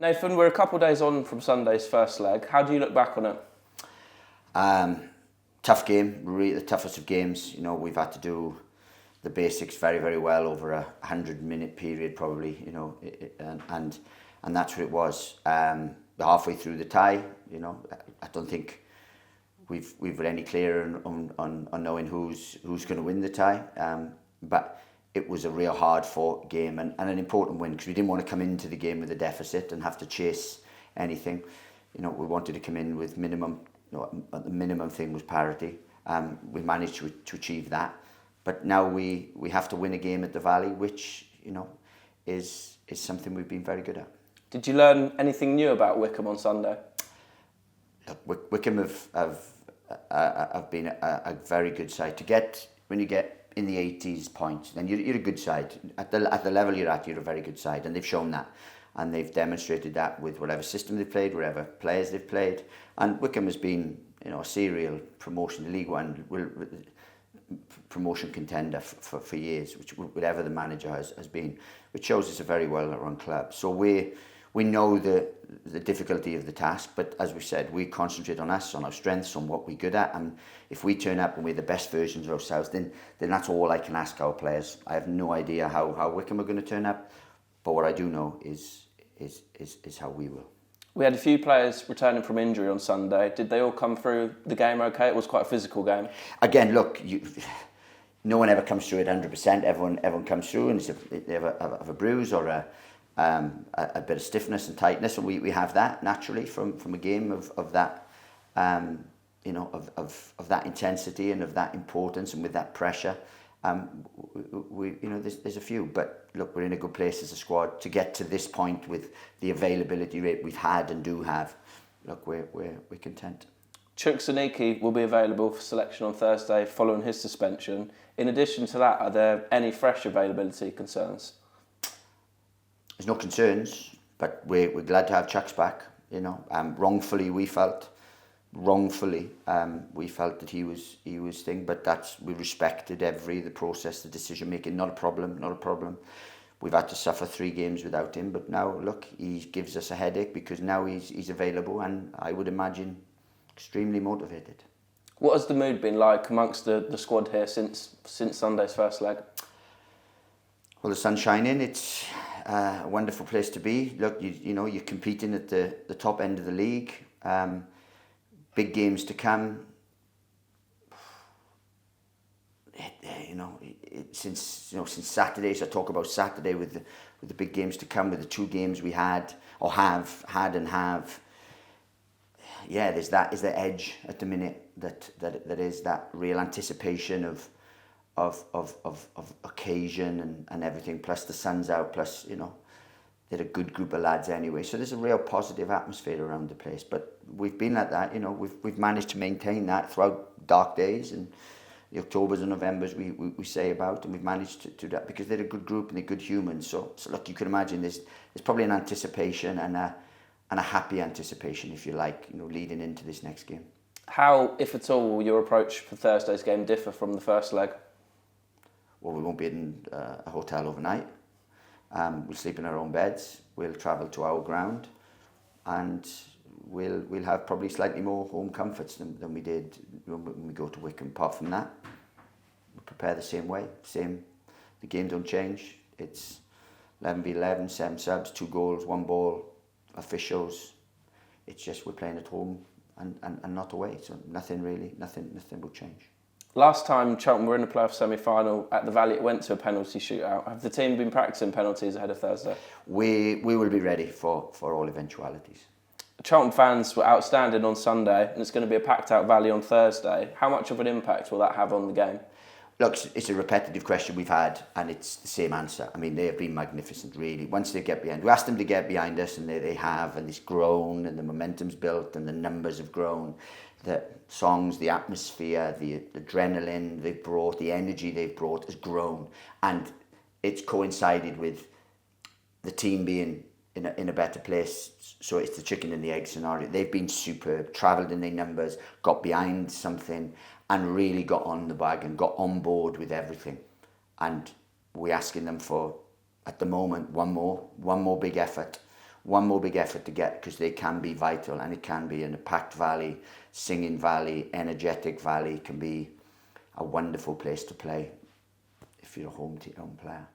Nathan, we're a couple of days on from Sunday's first leg. How do you look back on it? Tough game, really the toughest of games. We've had to do the basics very, very well over a 100-minute period, probably. And that's what it was. Halfway through the tie, I don't think we've been any clearer on knowing who's going to win the tie. But it was a real hard-fought game and an important win because we didn't want to come into the game with a deficit and have to chase anything. We wanted to come in with minimum. The minimum thing was parity. We managed to achieve that, but now we have to win a game at the Valley, which is something we've been very good at. Did you learn anything new about Wycombe on Sunday? Look, Wycombe have been a very good side. When you get in the 80s points, then you're a good side. At the level you're at, you're a very good side, and they've shown that. And they've demonstrated that with whatever system they've played, whatever players they've played. And Wycombe has been, a serial promotion to League One, promotion contender for years, which whatever the manager has been, which shows it's a very well-run club. So we know the difficulty of the task, but as we said, we concentrate on us, on our strengths, on what we're good at. And if we turn up and we're the best versions of ourselves, then that's all I can ask our players. I have no idea how Wycombe are going to turn up, but what I do know is how we will. We had a few players returning from injury on Sunday. Did they all come through the game okay? It was quite a physical game. Again, look, no one ever comes through at 100%. Everyone comes through and they have a bruise or a bit of stiffness and tightness, and we have that naturally from a game of that of that intensity and of that importance and with that pressure. There's a few, but look, we're in a good place as a squad to get to this point with the availability rate we've had and do have. Look, we're content. Chukwuemeka will be available for selection on Thursday following his suspension. In addition to that, are there any fresh availability concerns? There's no concerns, but we're glad to have Chucks back. Wrongfully we felt that he was thing, but we respected the process, the decision making. Not a problem. We've had to suffer 3 games without him, but now look, he gives us a headache because now he's available, and I would imagine extremely motivated. What has the mood been like amongst the squad here since Sunday's first leg? Well, the sun's shining. It's a wonderful place to be. Look, you're competing at the top end of the league. Big games to come. Since Saturday, so I talk about Saturday with the big games to come, with the 2 games we had or have. Yeah, there's the edge at the minute that is that real anticipation of occasion and everything. Plus the sun's out. Plus they're a good group of lads anyway. So there's a real positive atmosphere around the place. But we've been like that. We've managed to maintain that throughout dark days and the Octobers and Novembers we say about, and we've managed to do that because they're a good group and they're good humans. So look, you can imagine there's probably an anticipation and a happy anticipation, if you like, leading into this next game. How, if at all, will your approach for Thursday's game differ from the first leg? Well, we won't be in a hotel overnight. We'll sleep in our own beds. We'll travel to our ground, and we'll have probably slightly more home comforts than we did when we go to Wycombe. Apart from that, we prepare the same way. The game don't change. It's 11v11, 7 subs, 2 goals, 1 ball, officials. It's just we're playing at home and not away. So nothing will change. Last time Charlton were in the playoff semi-final at the Valley, it went to a penalty shootout. Have the team been practicing penalties ahead of Thursday? We will be ready for all eventualities. Charlton fans were outstanding on Sunday, and it's going to be a packed-out Valley on Thursday. How much of an impact will that have on the game? Look, it's a repetitive question we've had, and it's the same answer. I mean, they have been magnificent, really. Once they get behind, we asked them to get behind us, and they have, and it's grown, and the momentum's built, and the numbers have grown. The songs, the atmosphere, the adrenaline they've brought, the energy they've brought has grown, and it's coincided with the team being in a better place. So it's the chicken and the egg scenario. They've been superb, travelled in their numbers, got behind something, and really got on the wagon, got on board with everything. And we're asking them for, at the moment, one more big effort, one more big effort to get, because they can be vital, and it can be in a packed valley, singing valley, energetic valley, can be a wonderful place to play if you're a home player.